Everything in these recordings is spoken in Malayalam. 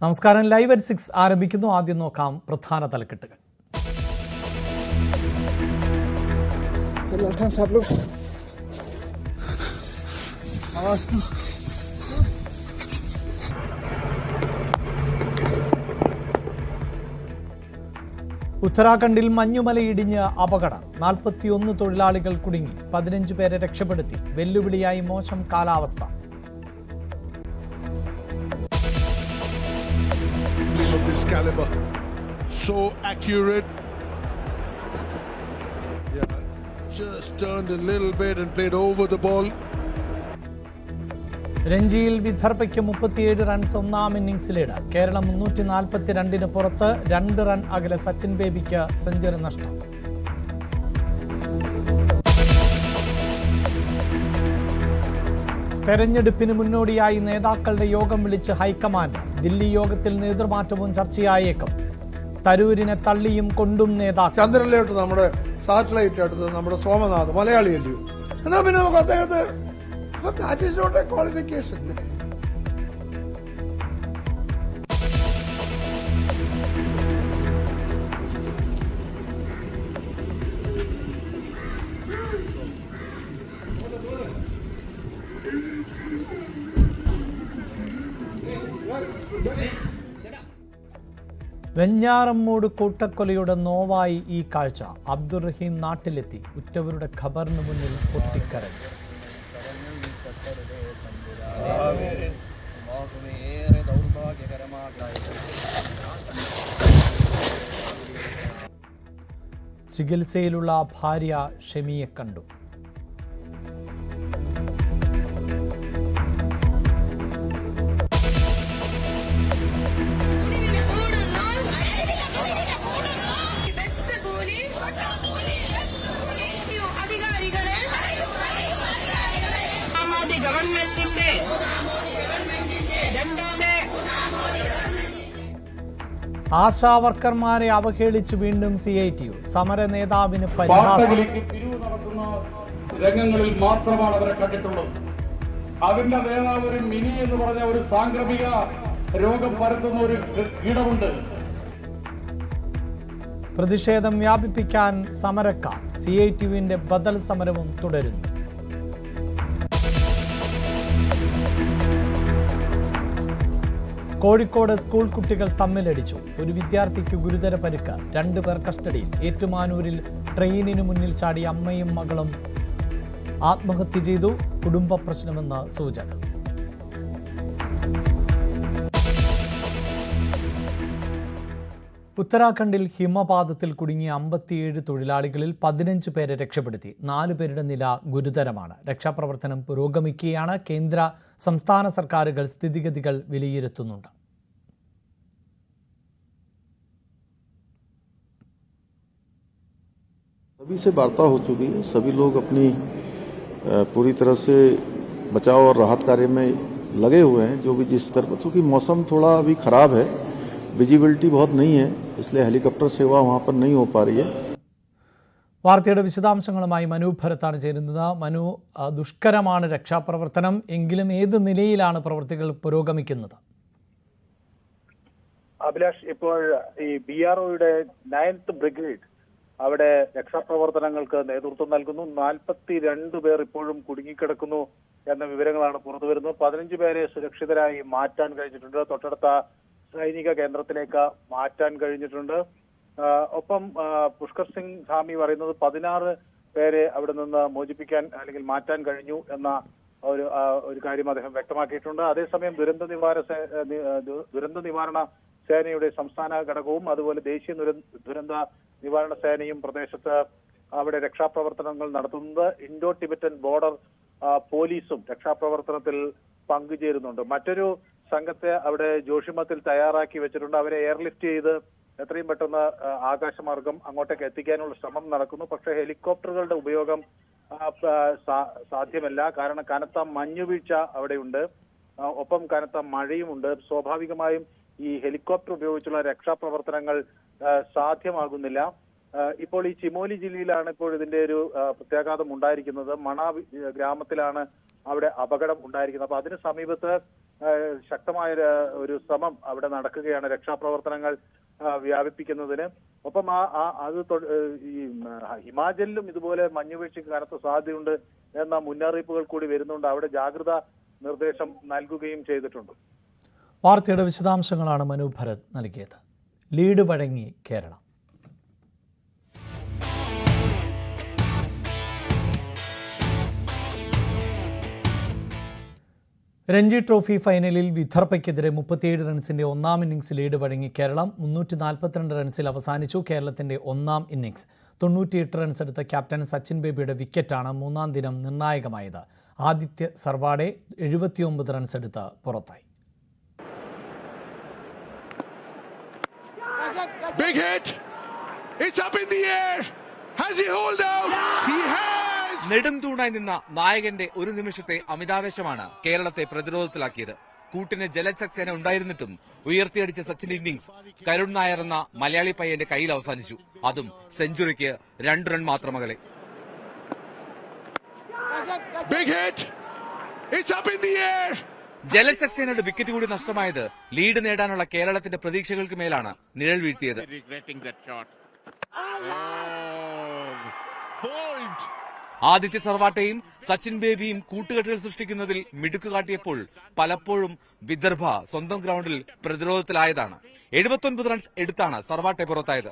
നമസ്കാരം. ലൈവ് അറ്റ് 6 ആരംഭിക്കുന്നു. ആദ്യം നോക്കാം പ്രധാന തലക്കെട്ടുകൾ. ഉത്തരാഖണ്ഡിൽ മഞ്ഞുമലയിടിഞ്ഞ് അപകടം. 41 തൊഴിലാളികൾ കുടുങ്ങി. 15 പേരെ രക്ഷപ്പെടുത്തി. വെല്ലുവിളിയായി മോശം കാലാവസ്ഥ. Of this caliber, so accurate. Yeah, just turned a little bit and played over the ball. രഞ്ജിയിൽ വിദർഭയ്ക്ക് 37 runs ഒന്നാം ഇന്നിംഗ്സ് ലീഡ്. കേരളം 342 പുറത്ത്. 2 റൺ അകലെ സച്ചിൻ ബേബിക്ക് സെഞ്ചുറി നഷ്ടം. തെരഞ്ഞെടുപ്പിന് മുന്നോടിയായി നേതാക്കളുടെ യോഗം വിളിച്ച് ഹൈക്കമാൻഡ്. ദില്ലി യോഗത്തിൽ നേതൃമാറ്റവും ചർച്ചയായേക്കും. തരൂരിനെ തള്ളിയും കൊണ്ടും നേതാക്കൾ. ചന്ദ്രനിലോട്ട് നമ്മുടെ സാറ്റലൈറ്റ് അടുത്ത് നമ്മുടെ സോമനാഥ് മലയാളിയല്ലോ. എന്നാ പിന്നെ നമുക്ക് അദ്ദേഹത്തെ ക്വാളിഫിക്കേഷൻ. വെഞ്ഞാറമ്മൂട് കൂട്ടക്കൊലയുടെ നോവായി ഈ കാഴ്ച. അബ്ദുറഹീം നാട്ടിലെത്തി. ഉറ്റവരുടെ ഖബറിന് മുന്നിൽ പൊട്ടിക്കരഞ്ഞു. ചികിത്സയിലുള്ള ഭാര്യ ഷെമിയെ കണ്ടു. ആശാവർക്കർമാരെ അവഹേളിച്ച് വീണ്ടും CITU. സമര നേതാവിന് പരിഹാസം. രംഗങ്ങളിൽ മാത്രമാണ് അവരെ കണ്ടിട്ടുള്ളത്. അതിന്റെ നേതാവ് ഒരു മിനി എന്ന് പറഞ്ഞ ഒരു സാംക്രമിക രോഗം പരത്തുന്ന ഒരു കീടമുണ്ട്. പ്രതിഷേധം വ്യാപിപ്പിക്കാൻ സമരക്കാർ. CITUവിന്റെ ബദൽ സമരവും തുടരുന്നു. കോഴിക്കോട് സ്കൂൾ കുട്ടികൾ തമ്മിലടിച്ചു. ഒരു വിദ്യാർത്ഥിക്ക് ഗുരുതര പരിക്ക്. 2 പേർ കസ്റ്റഡിയിൽ. ഏറ്റുമാനൂരിൽ ട്രെയിനിനു മുന്നിൽ ചാടി അമ്മയും മകളും ആത്മഹത്യ ചെയ്തു. കുടുംബ പ്രശ്നമെന്ന് സൂചന. ഉത്തരാഖണ്ഡിൽ ഹിമപാതത്തിൽ കുടുങ്ങിയ 57 തൊഴിലാളികളിൽ 15 പേരെ രക്ഷപ്പെടുത്തി. 4 പേരുടെ നില ഗുരുതരമാണ്. രക്ഷാപ്രവർത്തനം പുരോഗമിക്കുകയാണ്. കേന്ദ്ര സംസ്ഥാന സർക്കാരുകൾ സ്ഥിതിഗതികൾ വിലയിരുത്തുന്നുണ്ട്. सभी से वार्ता हो चुकी है. सभी लोग अपनी पूरी तरह से बचाव और राहत कार्य में लगे हुए हैं. जो भी जिस स्तर पर, क्योंकि मौसम थोड़ा अभी खराब है, विजिबिलिटी बहुत नहीं है, इसलिए हेलीकॉप्टर सेवा वहां पर नहीं हो पा रही है. വാർത്തയുടെ വിശദാംശങ്ങളുമായി മനു ഭരത്താണ് ചേരുന്നത്. മനു, ദുഷ്കരമാണ് രക്ഷാപ്രവർത്തനം. എങ്കിലും ഏത് നിലയിലാണ് പ്രവൃത്തികൾ പുരോഗമിക്കുന്നത്? അഭിലാഷ്, ഇപ്പോൾ ഈ BROയുടെ 9th ബ്രിഗേഡ് അവിടെ രക്ഷാപ്രവർത്തനങ്ങൾക്ക് നേതൃത്വം നൽകുന്നു. 42 പേർ ഇപ്പോഴും കുടുങ്ങിക്കിടക്കുന്നു എന്ന വിവരങ്ങളാണ് പുറത്തുവരുന്നത്. 15 പേരെ സുരക്ഷിതരായി മാറ്റാൻ കഴിഞ്ഞിട്ടുണ്ട്. തൊട്ടടുത്ത സൈനിക കേന്ദ്രത്തിലേക്ക് മാറ്റാൻ കഴിഞ്ഞിട്ടുണ്ട്. ഒപ്പം പുഷ്കർ സിംഗ് ധാമി പറയുന്നത് 16 പേരെ അവിടെ നിന്ന് മോചിപ്പിക്കാൻ അല്ലെങ്കിൽ മാറ്റാൻ കഴിഞ്ഞു എന്ന ഒരു കാര്യം അദ്ദേഹം വ്യക്തമാക്കിയിട്ടുണ്ട്. അതേസമയം ദുരന്ത നിവാരണ സേനയുടെ സംസ്ഥാന ഘടകവും അതുപോലെ ദേശീയ ദുരന്ത നിവാരണ സേനയും പ്രദേശത്ത് അവിടെ രക്ഷാപ്രവർത്തനങ്ങൾ നടത്തുന്നത്. ഇൻഡോ ടിബറ്റൻ ബോർഡർ പോലീസും രക്ഷാപ്രവർത്തനത്തിൽ പങ്കുചേരുന്നുണ്ട്. മറ്റൊരു സംഘത്തെ അവിടെ ജോഷിമത്തിൽ തയ്യാറാക്കി വെച്ചിട്ടുണ്ട്. അവരെ എയർലിഫ്റ്റ് ചെയ്ത് എത്രയും പെട്ടെന്ന് ആകാശമാർഗം അങ്ങോട്ടേക്ക് എത്തിക്കാനുള്ള ശ്രമം നടക്കുന്നു. പക്ഷേ ഹെലികോപ്റ്ററുകളുടെ ഉപയോഗം സാധ്യമല്ല. കാരണം കനത്ത മഞ്ഞുവീഴ്ച അവിടെയുണ്ട്. ഒപ്പം കനത്ത മഴയുമുണ്ട്. സ്വാഭാവികമായും ഈ ഹെലികോപ്റ്റർ ഉപയോഗിച്ചുള്ള രക്ഷാപ്രവർത്തനങ്ങൾ സാധ്യമാകുന്നില്ല. ഇപ്പോൾ ഈ ചിമോലി ജില്ലയിലാണ് ഇപ്പോൾ ഇതിന്റെ ഒരു പ്രത്യാഘാതം ഉണ്ടായിരിക്കുന്നത്. മണ ഗ്രാമത്തിലാണ് അവിടെ അപകടം ഉണ്ടായിരിക്കുന്നത്. അപ്പൊ അതിന് സമീപത്ത് ശക്തമായ ഒരു ശ്രമം അവിടെ നടക്കുകയാണ് രക്ഷാപ്രവർത്തനങ്ങൾ വ്യാപിപ്പിക്കുന്നതിന്. ഒപ്പം ഈ ഹിമാചലിലും ഇതുപോലെ മഞ്ഞുവീഴ്ചയ്ക്ക് കനത്ത സാധ്യതയുണ്ട് എന്ന മുന്നറിയിപ്പുകൾ കൂടി വരുന്നുണ്ട്. അവിടെ ജാഗ്രതാ നിർദ്ദേശം നൽകുകയും ചെയ്തിട്ടുണ്ട്. വാർത്തയുടെ വിശദാംശങ്ങളാണ് മനു ഭരത് നൽകിയത്. ലീഡ് വഴങ്ങി കേരളം. രഞ്ജി ട്രോഫി ഫൈനലിൽ വിദർഭയ്ക്കെതിരെ 37 റൺസിന്റെ ഒന്നാം ഇന്നിംഗ്സ് ലീഡ് വഴങ്ങി കേരളം 342 റൺസിൽ അവസാനിച്ചു. കേരളത്തിന്റെ ഒന്നാം ഇന്നിംഗ്സ് 98 റൺസ് എടുത്ത ക്യാപ്റ്റൻ സച്ചിൻ ബേബിയുടെ വിക്കറ്റാണ് മൂന്നാം ദിനം നിർണായകമായത്. ആദിത്യ സർവാഡെ 79 റൺസ് എടുത്ത് പുറത്തായി. Big hit. It's up in the air. Has he hold out? He has. നെടുംതൂണായി നിന്ന നായകന്റെ ഒരു നിമിഷത്തെ അമിതാവേശമാണ് കേരളത്തെ പ്രതിരോധത്തിലാക്കിയത്. കൂട്ടിന് ജലജ് സക്സേന ഉണ്ടായിരുന്നിട്ടും ഉയർത്തിയടിച്ച സച്ചിൻ ഇന്നിംഗ്സ് കരുൺ നായർ എന്ന മലയാളി പയ്യന്റെ കയ്യിൽ അവസാനിച്ചു. അതും സെഞ്ചുറിക്ക് 2 റൺ മാത്രം അകലെ. Big hit. It's up in the air. Jalaj സക്സേനയുടെ വിക്കറ്റ് കൂടി നഷ്ടമായത് ലീഡ് നേടാനുള്ള കേരളത്തിന്റെ പ്രതീക്ഷകൾക്ക് മേലാണ് നിഴൽ വീഴ്ത്തിയത്. ആദിത്യ സർവാട്ടെയും സച്ചിൻ ബേബിയും കൂട്ടുകെട്ടുകൾ സൃഷ്ടിക്കുന്നതിൽ മിടുക്ക് കാട്ടിയപ്പോൾ പലപ്പോഴും വിദർഭ സ്വന്തം ഗ്രൗണ്ടിൽ പ്രതിരോധത്തിലായതാണ്. 79 റൺസ് എടുത്താണ് സർവാട്ടെ പുറത്തായത്.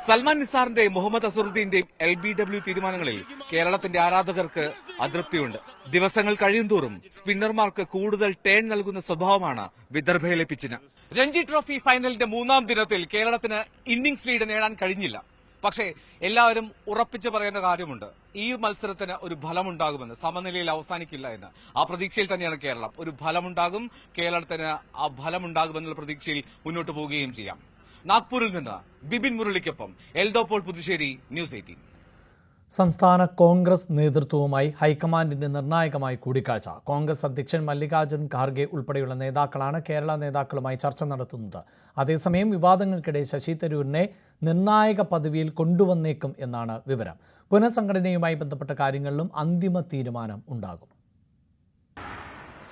സൽമാൻ നിസാറിന്റെ മുഹമ്മദ് അസറുദ്ദീന്റെയും LBW തീരുമാനങ്ങളിൽ കേരളത്തിന്റെ ആരാധകർക്ക് അതൃപ്തിയുണ്ട്. ദിവസങ്ങൾ കഴിയുന്തോറും സ്പിന്നർമാർക്ക് കൂടുതൽ ടേൺ നൽകുന്ന സ്വഭാവമാണ് വിദർഭയിലെ പിച്ചിന്. രഞ്ജി ട്രോഫി ഫൈനലിന്റെ മൂന്നാം ദിനത്തിൽ കേരളത്തിന് ഇന്നിംഗ്സ് ലീഡ് നേടാൻ കഴിഞ്ഞില്ല. പക്ഷേ എല്ലാവരും ഉറപ്പിച്ചു പറയുന്ന കാര്യമുണ്ട്, ഈ മത്സരത്തിന് ഒരു ഫലമുണ്ടാകുമെന്ന്, സമനിലയിൽ അവസാനിക്കില്ല എന്ന്. ആ പ്രതീക്ഷയിൽ തന്നെയാണ് കേരളം. ഒരു ഫലമുണ്ടാകും, കേരളത്തിന് ആ ഫലമുണ്ടാകുമെന്നുള്ള പ്രതീക്ഷയിൽ മുന്നോട്ട് പോവുകയും ചെയ്യാം. നാഗ്പൂരിൽ നിന്ന് ബിപിൻ മുരളിക്കൊപ്പം എൽദോ പോൾ, പുതുശ്ശേരി, ന്യൂസ് 18. സംസ്ഥാന കോൺഗ്രസ് നേതൃത്വവുമായി ഹൈക്കമാൻഡിന്റെ നിർണായകമായി കൂടിക്കാഴ്ച. കോൺഗ്രസ് അധ്യക്ഷൻ മല്ലികാർജ്ജുൻ ഖാർഗെ ഉൾപ്പെടെയുള്ള നേതാക്കളാണ് കേരള നേതാക്കളുമായി ചർച്ച നടത്തുന്നത്. അതേസമയം വിവാദങ്ങൾക്കിടെ ശശി തരൂരിനെ നിർണായക പദവിയിൽ കൊണ്ടുവന്നേക്കും എന്നാണ് വിവരം. പുനഃസംഘടനയുമായി ബന്ധപ്പെട്ട കാര്യങ്ങളിലും അന്തിമ തീരുമാനം ഉണ്ടാകും.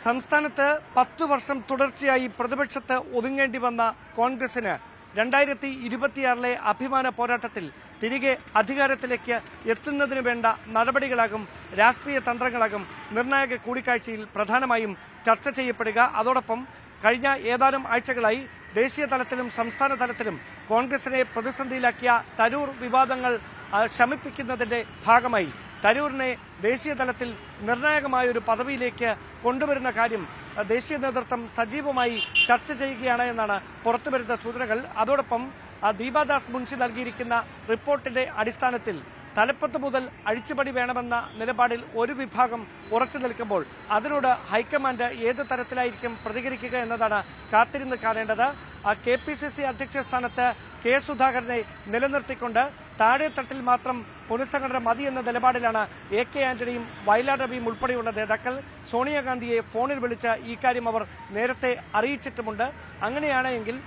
സംസ്ഥാനത്ത് 10 വർഷം തുടർച്ചയായി പ്രതിപക്ഷത്ത് ഒതുങ്ങേണ്ടി വന്ന കോൺഗ്രസിന് 2026 അഭിമാന പോരാട്ടത്തിൽ തിരികെ അധികാരത്തിലേക്ക് എത്തുന്നതിന് വേണ്ട നടപടികളാകും, രാഷ്ട്രീയ തന്ത്രങ്ങളാകും നിർണായക കൂടിക്കാഴ്ചയിൽ പ്രധാനമായും ചർച്ച ചെയ്യപ്പെടുക. അതോടൊപ്പം കഴിഞ്ഞ ഏതാനും ആഴ്ചകളായി ദേശീയ തലത്തിലും സംസ്ഥാന തലത്തിലും കോൺഗ്രസിനെ പ്രതിസന്ധിയിലാക്കിയ തരൂർ വിവാദങ്ങൾ ശമിപ്പിക്കുന്നതിന്റെ ഭാഗമായി തരൂരിനെ ദേശീയ തലത്തിൽ നിർണായകമായ ഒരു പദവിയിലേക്ക് കൊണ്ടുവരുന്ന കാര്യം ദേശീയ നേതൃത്വം സജീവമായി ചർച്ച ചെയ്യുകയാണ് എന്നാണ് പുറത്തുവരുന്ന സൂചനകൾ. അതോടൊപ്പം ദീപാദാസ് മുൻഷി നൽകിയിരിക്കുന്ന റിപ്പോർട്ടിന്റെ അടിസ്ഥാനത്തിൽ തലപ്പത്ത് മുതൽ അഴിച്ചുപണി വേണമെന്ന നിലപാടിൽ ഒരു വിഭാഗം ഉറച്ചു നിൽക്കുമ്പോൾ അതിനോട് ഹൈക്കമാൻഡ് ഏത് തരത്തിലായിരിക്കും പ്രതികരിക്കുക എന്നതാണ് കാത്തിരുന്ന് കാണേണ്ടത്. KPCC അധ്യക്ഷ സ്ഥാനത്ത് കെ സുധാകരനെ നിലനിർത്തിക്കൊണ്ട് താഴെത്തട്ടിൽ മാത്രം പുനഃസംഘടന മതി എന്ന നിലപാടിലാണ് AK ആന്റണിയും വയലാർ രവിയും ഉൾപ്പെടെയുള്ള നേതാക്കൾ. സോണിയാഗാന്ധിയെ ഫോണിൽ വിളിച്ച് ഈ കാര്യം അവർ നേരത്തെ അറിയിച്ചിട്ടുമുണ്ട്. അങ്ങനെയാണെങ്കിൽ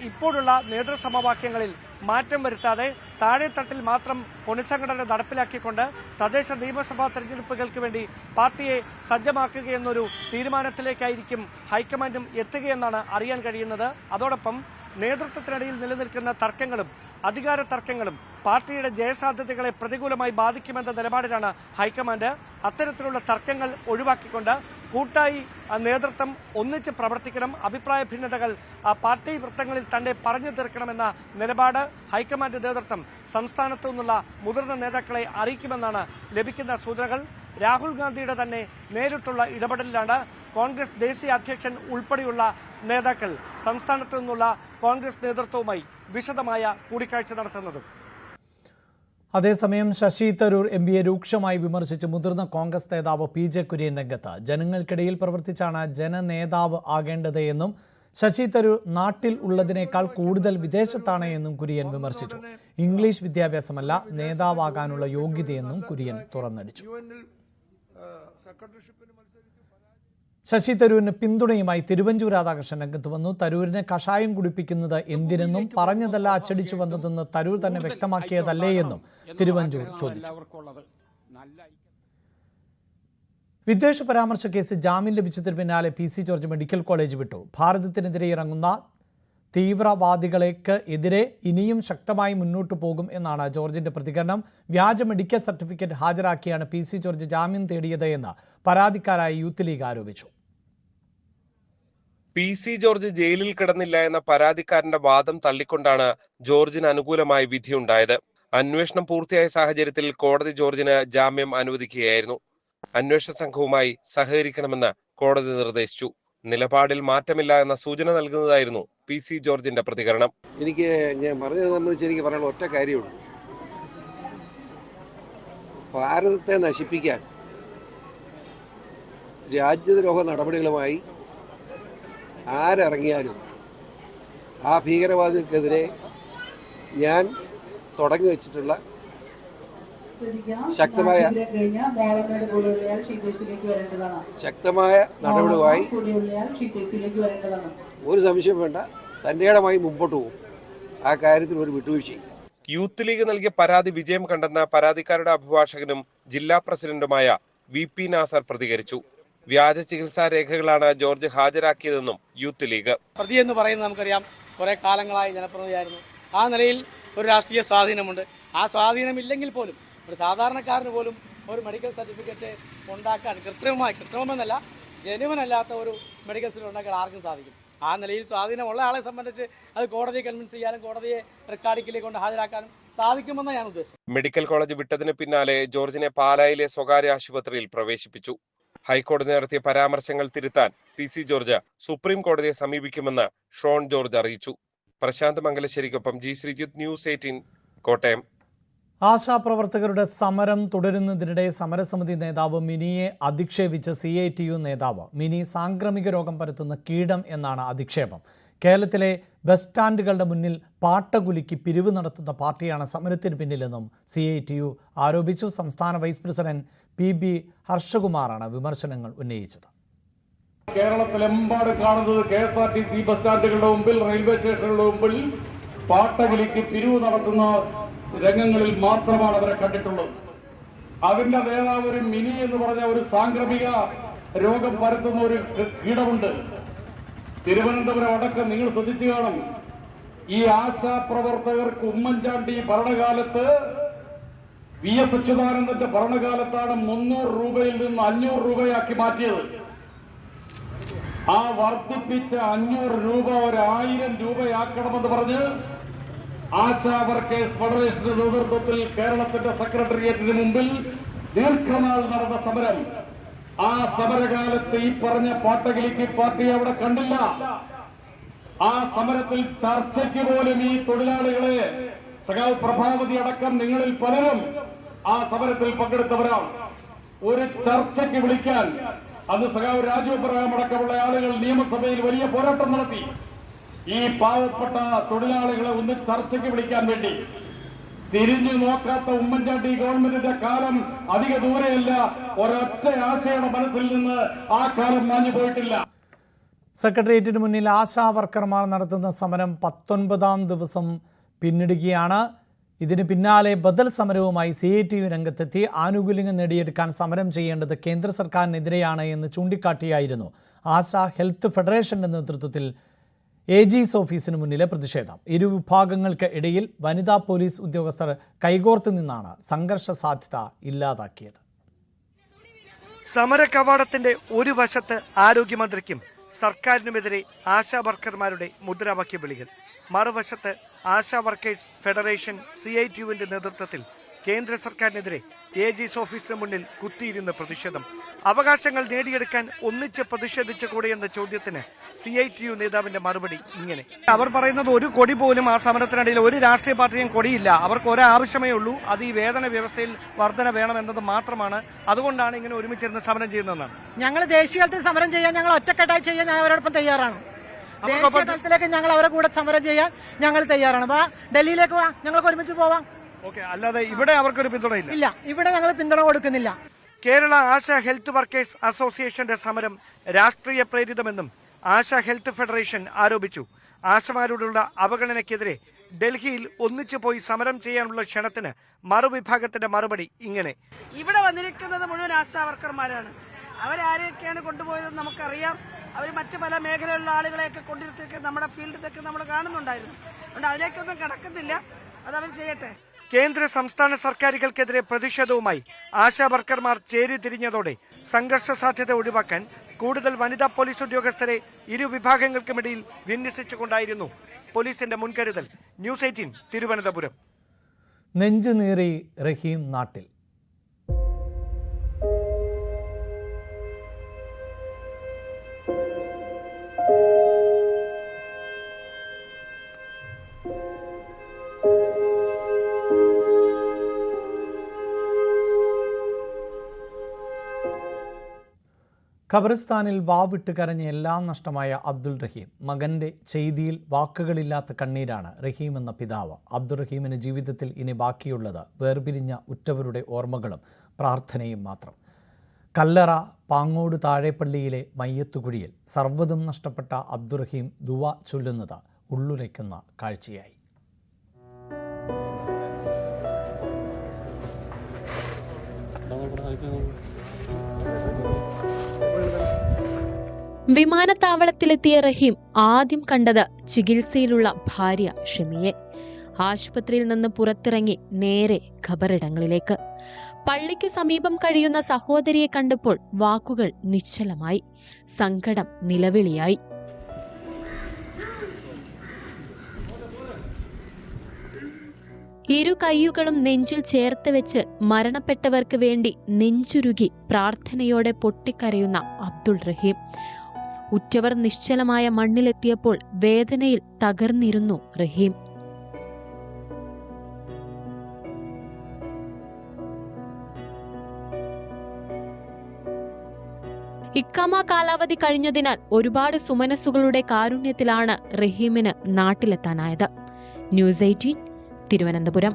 ഇപ്പോഴുള്ള നേതൃസമവാക്യങ്ങളിൽ മാറ്റം വരുത്താതെ താഴെത്തട്ടിൽ മാത്രം പുനഃസംഘടന നടപ്പിലാക്കിക്കൊണ്ട് തദ്ദേശ നിയമസഭാ തെരഞ്ഞെടുപ്പുകൾക്ക് വേണ്ടി പാർട്ടിയെ സജ്ജമാക്കുകയെന്നൊരു തീരുമാനത്തിലേക്കായിരിക്കും ഹൈക്കമാൻഡും എത്തുകയെന്നാണ് അറിയാൻ കഴിയുന്നത്. അതോടൊപ്പം നേതൃത്വത്തിനിടയിൽ നിലനിൽക്കുന്ന തർക്കങ്ങളും അധികാര തർക്കങ്ങളും പാർട്ടിയുടെ ജയസാധ്യതകളെ പ്രതികൂലമായി ബാധിക്കുമെന്ന നിലപാടിലാണ് ഹൈക്കമാൻഡ്. അത്തരത്തിലുള്ള തർക്കങ്ങൾ ഒഴിവാക്കിക്കൊണ്ട് കൂട്ടായി നേതൃത്വം ഒന്നിച്ച് പ്രവർത്തിക്കണം, അഭിപ്രായ ഭിന്നതകൾ പാർട്ടി വൃത്തങ്ങളിൽ തന്നെ പറഞ്ഞു തീർക്കണമെന്ന നിലപാട് ഹൈക്കമാൻഡ് നേതൃത്വം സംസ്ഥാനത്തു നിന്നുള്ള മുതിർന്ന നേതാക്കളെ അറിയിക്കുമെന്നാണ് ലഭിക്കുന്ന സൂചനകൾ. രാഹുൽ ഗാന്ധിയുടെ തന്നെ നേരിട്ടുള്ള ഇടപെടലിലാണ് കോൺഗ്രസ് ദേശീയ അധ്യക്ഷൻ ഉൾപ്പെടെയുള്ള നേതാക്കൾ സംസ്ഥാനത്തു നിന്നുള്ള കോൺഗ്രസ് നേതൃത്വവുമായി വിശദമായ കൂടിക്കാഴ്ച നടത്തുന്നത്. അതേസമയം ശശി തരൂർ MPയെ രൂക്ഷമായി വിമർശിച്ച് മുതിർന്ന കോൺഗ്രസ് നേതാവ് PJ കുര്യൻ രംഗത്ത്. ജനങ്ങൾക്കിടയിൽ പ്രവർത്തിച്ചാണ് ജനനേതാവ് ആകേണ്ടത് എന്നും ശശി തരൂർ നാട്ടിൽ ഉള്ളതിനേക്കാൾ കൂടുതൽ വിദേശത്താണ് എന്നും കുര്യൻ വിമർശിച്ചു. ഇംഗ്ലീഷ് വിദ്യാഭ്യാസമല്ല നേതാവാകാനുള്ള യോഗ്യതയെന്നും കുര്യൻ തുറന്നടിച്ചു. ശശി തരൂരിന് പിന്തുണയുമായി തിരുവഞ്ചൂർ രാധാകൃഷ്ണൻ രംഗത്ത് വന്നു. തരൂരിനെ കഷായം കുടിപ്പിക്കുന്നത് എന്തിനെന്നും പറഞ്ഞതല്ല അച്ചടിച്ചു വന്നതെന്ന് തരൂർ തന്നെ വ്യക്തമാക്കിയതല്ലേ എന്നും തിരുവഞ്ചൂർ ചോദിച്ചു. വിദ്വേഷ പരാമർശ കേസ് ജാമ്യം ലഭിച്ചതിന് പിന്നാലെ PC ജോർജ് മെഡിക്കൽ കോളേജ് വിട്ടു. ഭാരതത്തിനെതിരെ ഇറങ്ങുന്ന തീവ്രവാദികൾക്ക് എതിരെ ഇനിയും ശക്തമായി മുന്നോട്ടു പോകും എന്നാണ് ജോർജിന്റെ പ്രതികരണം. വ്യാജ മെഡിക്കൽ സർട്ടിഫിക്കറ്റ് ഹാജരാക്കിയാണ് PC ജോർജ് ജാമ്യം തേടിയത് എന്ന് പരാതിക്കാരായ യൂത്ത് ലീഗ് ആരോപിച്ചു. PC ജോർജ് ജയിലിൽ കിടന്നില്ല എന്ന പരാതിക്കാരന്റെ വാദം തള്ളിക്കൊണ്ടാണ് ജോർജിന് അനുകൂലമായി വിധിയുണ്ടായത്. അന്വേഷണം പൂർത്തിയായ സാഹചര്യത്തിൽ കോടതി ജോർജിന് ജാമ്യം അനുവദിക്കുകയായിരുന്നു. അന്വേഷണ സംഘവുമായി സഹകരിക്കണമെന്ന് കോടതി നിർദ്ദേശിച്ചു. നിലപാടിൽ മാറ്റമില്ല എന്ന സൂചന നൽകുന്നതായിരുന്നു PC ജോർജിന്റെ പ്രതികരണം. ഞാൻ പറഞ്ഞത് സംബന്ധിച്ച് എനിക്ക് പറയാനുള്ള ഒറ്റ കാര്യമുള്ളൂ. ഭാരതത്തെ നശിപ്പിക്കാൻ രാജ്യദ്രോഹ നടപടികളുമായി ആരിറങ്ങിയാലും ആ ഭീകരവാദികൾക്കെതിരെ ഞാൻ തുടങ്ങി വെച്ചിട്ടുള്ള ശക്തമായ നടപടിയുമായി ഒരു സംശയം വേണ്ട, തന്റേടമായി മുമ്പോട്ട് പോകും. ആ കാര്യത്തിൽ ഒരു വിട്ടുവീഴ്ചയും. യൂത്ത് ലീഗ് നൽകിയ പരാതി വിജയം കണ്ടെന്ന പരാതിക്കാരുടെ അഭിഭാഷകനും ജില്ലാ പ്രസിഡന്റുമായ VP നാസർ പ്രതികരിച്ചു. വ്യാജ ചികിത്സാ രേഖകളാണ് ജോർജ് ഹാജരാക്കിയതെന്നും യൂത്ത് ലീഗ്. പ്രതി എന്ന് പറയുന്നത് നമുക്കറിയാം, കുറെ കാലങ്ങളായി ജനപ്രതിനിധിയായിരുന്നു. ആ നിലയിൽ ഒരു രാഷ്ട്രീയ സ്വാധീനമുണ്ട്. ആ സ്വാധീനമില്ലെങ്കിൽ പോലും ഒരു സാധാരണക്കാരന് പോലും ഒരു മെഡിക്കൽ സർട്ടിഫിക്കറ്റ് ഉണ്ടാക്കാൻ കൃത്രിമമെന്നല്ല, ജനുവനല്ലാത്ത ഒരു മെഡിക്കൽ സർട്ടിഫിക്കറ്റ് ഉണ്ടാക്കാൻ ആർക്കും സാധിക്കും. ആ നിലയിൽ സ്വാധീനമുള്ള ആളെ സംബന്ധിച്ച് അത് കോടതിയെ കൺവിൻസ് ചെയ്യാനും കോടതിയെ റെക്കോർഡിലേക്ക് കൊണ്ട് ഹാജരാക്കാനും സാധിക്കുമെന്ന് ഞാൻ ഉദ്ദേശിച്ചു. മെഡിക്കൽ കോളേജ് വിട്ടതിന് പിന്നാലെ ജോർജിനെ പാലായിലെ സ്വകാര്യ ആശുപത്രിയിൽ പ്രവേശിപ്പിച്ചു. ഹൈക്കോടതി നടത്തിയ പരാമർശങ്ങൾ തിരുത്താൻ PC ജോർജ് സുപ്രീം കോടതിയെ സമീപിക്കുമെന്ന് ഷോൺ ജോർജ് അറിയിച്ചു. Prashant മംഗലശ്ശേരിക്കൊപ്പം G Sreejith, News 18 Kottayam. ആശാപ്രവർത്തകരുടെ സമരം തുടരുന്നതിനിടെ സമരസമിതി നേതാവ് മിനിയെ അധിക്ഷേപിച്ച് CITU നേതാവ്. മിനി സാംക്രമിക രോഗം പരത്തുന്ന കീടം എന്നാണ് അധിക്ഷേപം. കേരളത്തിലെ ബസ് സ്റ്റാൻഡുകളുടെ മുന്നിൽ പാട്ടകുലുക്കി പിരിവ് നടത്തുന്ന പാർട്ടിയാണ് സമരത്തിന് പിന്നിലെന്നും CITU ആരോപിച്ചു. സംസ്ഥാന വൈസ് പ്രസിഡന്റ് PB ഹർഷകുമാറാണ് വിമർശനങ്ങൾ ഉന്നയിച്ചത്. കേരളത്തിലെമ്പാടും കാണുന്നത് KSRTC ബസ് സ്റ്റാൻഡുകളുടെ മുമ്പിൽ, റെയിൽവേ സ്റ്റേഷനുകളുടെ മുമ്പിൽ പാട്ടകുലുക്കി പിരിവ് നടത്തുന്ന രംഗങ്ങളിൽ മാത്രമാണ് അവരെ കണ്ടിട്ടുള്ളത്. അതിന്റെ നേതാവ് ഒരു മിനി എന്ന് പറഞ്ഞ ഒരു സാംക്രമിക രോഗം പരത്തുന്ന ഒരു കീടമുണ്ട്. തിരുവനന്തപുരം അടക്കം നിങ്ങൾ ശ്രദ്ധിച്ചു കാണും. ഈ ആശാപ്രവർത്തകർക്ക് ഉമ്മൻചാണ്ടി ഭരണകാലത്ത്, VS അച്യുതാനന്ദന്റെ ഭരണകാലത്താണ് 300 രൂപയിൽ നിന്ന് 500 രൂപയാക്കി മാറ്റിയത്. ആ വർദ്ധിപ്പിച്ച 500 രൂപ 1000 രൂപയാക്കണമെന്ന് പറഞ്ഞ് ആശാ വർക്കേഴ്സ് ഫെഡറേഷന്റെ നേതൃത്വത്തിൽ കേരളത്തിന്റെ സെക്രട്ടേറിയറ്റിന് മുമ്പിൽ ദീർഘനാൾ നടന്ന സമരം. ആ സമരകാലത്ത് ഈ പറഞ്ഞ പാട്ടകിലിക്ക് പാർട്ടി അവിടെ കണ്ടില്ല. ആ സമരത്തിൽ ചർച്ചയ്ക്ക് പോലും ഈ തൊഴിലാളികളെ, സഖാവ് പ്രഭാവതി അടക്കം നിങ്ങളിൽ പലരും ആ സമരത്തിൽ പങ്കെടുത്തവരാണ്. ഒരു ചർച്ചയ്ക്ക് വിളിക്കാൻ അന്ന് സഖാവ് രാജു എബ്രഹാം അടക്കമുള്ള ആളുകൾ നിയമസഭയിൽ വലിയ പോരാട്ടം നടത്തി. ഈ പാവപ്പെട്ട തൊഴിലാളികളെ ഒന്ന് ചർച്ചയ്ക്ക് വിളിക്കാൻ വേണ്ടി. തിരിഞ്ഞു നോക്കാത്ത ഉമ്മൻചാണ്ടി ഗവൺമെന്റിന്റെ കാലം അധിക ദൂരെയല്ല. ഒരൊറ്റ ആശയുടെ മനസ്സിൽ നിന്ന് ആ കാലം മാഞ്ഞു പോയിട്ടില്ല. സെക്രട്ടേറിയറ്റിന് മുന്നിൽ ആശാ വർക്കർമാർ നടത്തുന്ന സമരം 19ാം ദിവസം പിന്നിടുകയാണ്. ഇതിന് പിന്നാലെ ബദൽ സമരവുമായി CITU രംഗത്തെത്തി. ആനുകൂല്യങ്ങൾ നേടിയെടുക്കാൻ സമരം ചെയ്യേണ്ടത് കേന്ദ്ര സർക്കാരിനെതിരെയാണ് എന്ന് ചൂണ്ടിക്കാട്ടിയായിരുന്നു ആശാ ഹെൽത്ത് ഫെഡറേഷന്റെ നേതൃത്വത്തിൽ AG's ഓഫീസിന് മുന്നിലെ പ്രതിഷേധം. ഇരുവിഭാഗങ്ങൾക്ക് ഇടയിൽ വനിതാ പോലീസ് ഉദ്യോഗസ്ഥർ കൈകോർത്ത് നിന്നാണ് സംഘർഷ സാധ്യത ഇല്ലാതാക്കിയത്. സമര കവാടത്തിന്റെ ഒരു വശത്ത് ആരോഗ്യമന്ത്രിക്കും സർക്കാരിനുമെതിരെ ആശാ വർക്കർമാരുടെ മുദ്രാവാക്യ വിളികൾ, മറുവശത്ത് ആശാ വർക്കേഴ്സ് ഫെഡറേഷൻ CITUവിന്റെ നേതൃത്വത്തിൽ കേന്ദ്ര സർക്കാരിനെതിരെ AG's ഓഫീസിന് മുന്നിൽ കുത്തിയിരുന്ന പ്രതിഷേധം. അവകാശങ്ങൾ നേടിയെടുക്കാൻ ഒന്നിച്ച് പ്രതിഷേധിച്ചുകൂടെ എന്ന ചോദ്യത്തിന് CITU നേതാവിന്റെ മറുപടി ഇങ്ങനെ. അവർ പറയുന്നത് ഒരു കൊടി പോലും ആ സമരത്തിനിടയിൽ ഒരു രാഷ്ട്രീയ പാർട്ടിയും കൊടിയില്ല. അവർക്ക് ഒരാവശ്യമേ ഉള്ളൂ, അത് ഈ വേതന വ്യവസ്ഥയിൽ വർധന വേണമെന്നത് മാത്രമാണ്. അതുകൊണ്ടാണ് ഇങ്ങനെ ഒരുമിച്ചിരുന്ന് സമരം ചെയ്യുന്നതെന്നാണ്. ഞങ്ങൾ ദേശീയ തലത്തിൽ സമരം ചെയ്യാൻ, ഞങ്ങൾ ഒറ്റക്കെട്ടായി ചെയ്യാൻ ഞാൻ അവരോടൊപ്പം തയ്യാറാണ്. ദേശീയ തലത്തിലേക്ക് ഞങ്ങൾ അവരെ കൂടെ സമരം ചെയ്യാൻ ഞങ്ങൾ തയ്യാറാണ്. വാ, ഡൽഹിയിലേക്ക് വാ, ഞങ്ങൾക്ക് ഒരുമിച്ച് പോവാം. അല്ലാതെ ഇവിടെ അവർക്കൊരു പിന്തുണയില്ല. ഇല്ല, ഇവിടെ ഞങ്ങൾ പിന്തുണ കൊടുക്കുന്നില്ല. കേരള ആശ ഹെൽത്ത് വർക്കേഴ്സ് അസോസിയേഷന്റെ സമരം രാഷ്ട്രീയ പ്രേരിതമെന്നും ആശ ഹെൽത്ത് ഫെഡറേഷൻ ആരോപിച്ചു. ആശമാരോടുള്ള അവഗണനയ്ക്കെതിരെ ഡൽഹിയിൽ ഒന്നിച്ചു പോയി സമരം ചെയ്യാനുള്ള ക്ഷണത്തിന് മറുവിഭാഗത്തിന്റെ മറുപടി ഇങ്ങനെ: ഇവിടെ വന്നിരിക്കുന്നത് മുഴുവൻ ആശാ വർക്കർമാരാണ്. അവരാരെയൊക്കെയാണ് കൊണ്ടുപോയതെന്ന് നമുക്കറിയാം. അവർ മറ്റു പല മേഖലയിലുള്ള ആളുകളെയൊക്കെ കൊണ്ടിരുത്തിയൊക്കെ നമ്മുടെ ഫീൽഡിലൊക്കെ നമ്മൾ കാണുന്നുണ്ടായിരുന്നു. അതുകൊണ്ട് അതിലേക്കൊന്നും കടക്കുന്നില്ല, അതവർ ചെയ്യട്ടെ. കേന്ദ്ര സംസ്ഥാന സർക്കാരുകൾക്കെതിരെ പ്രതിഷേധവുമായി ആശാ വർക്കർമാർ ചേരിതിരിഞ്ഞതോടെ സംഘർഷ സാധ്യത ഒഴിവാക്കാൻ കൂടുതൽ വനിതാ പോലീസ് ഉദ്യോഗസ്ഥരെ ഇരു വിഭാഗങ്ങൾക്കുമിടയിൽ വിന്യസിച്ചുകൊണ്ടായിരുന്നു പോലീസിന്റെ മുൻകരുതൽ. ന്യൂസ് 18 തിരുവനന്തപുരം. നെഞ്ചുനീറി റഹീം നാട്ടിൽ. ഖബറിസ്ഥാനിൽ വാവിട്ട് കരഞ്ഞ എല്ലാം നഷ്ടമായ അബ്ദുൾ റഹീം. മകന്റെ ചെയ്തിയിൽ വാക്കുകളില്ലാത്ത കണ്ണീരാണ് റഹീം എന്ന പിതാവ്. അബ്ദുൾ റഹീമിന് ജീവിതത്തിൽ ഇനി ബാക്കിയുള്ളത് വേർപിരിഞ്ഞ ഉറ്റവരുടെ ഓർമ്മകളും പ്രാർത്ഥനയും മാത്രം. കല്ലറ പാങ്ങോട് താഴെപ്പള്ളിയിലെ മയ്യത്തുകുഴിയിൽ സർവ്വതും നഷ്ടപ്പെട്ട അബ്ദുൾ റഹീം ദുആ ചൊല്ലുന്നത് ഉള്ളുലയ്ക്കുന്ന കാഴ്ചയായി. വിമാനത്താവളത്തിലെത്തിയ റഹീം ആദ്യം കണ്ടത് ചികിത്സയിലുള്ള ഭാര്യ ഷമിയെ. ആശുപത്രിയിൽ നിന്ന് പുറത്തിറങ്ങി നേരെ ഖബറിടങ്ങളിലേക്ക്. പള്ളിക്കു സമീപം കഴിയുന്ന സഹോദരിയെ കണ്ടപ്പോൾ വാക്കുകൾ നിശ്ചലമായി. സങ്കടം നിലവിളിയായി. ഇരു കൈയുകളും നെഞ്ചിൽ ചേർത്ത് വെച്ച് മരണപ്പെട്ടവർക്ക് വേണ്ടി നെഞ്ചുരുകി പ്രാർത്ഥനയോടെ പൊട്ടിക്കരയുന്ന അബ്ദുൾ റഹീം. ഉറ്റവർ നിശ്ചലമായ മണ്ണിലെത്തിയപ്പോൾ വേദനയിൽ തകർന്നിരുന്നു റഹീം. ഇക്കാമ കാലാവധി കഴിഞ്ഞതിനാൽ ഒരുപാട് സുമനസ്സുകളുടെ കാരുണ്യത്തിലാണ് റഹീമിന് നാട്ടിലെത്താനായത്. ന്യൂസ് 18 തിരുവനന്തപുരം.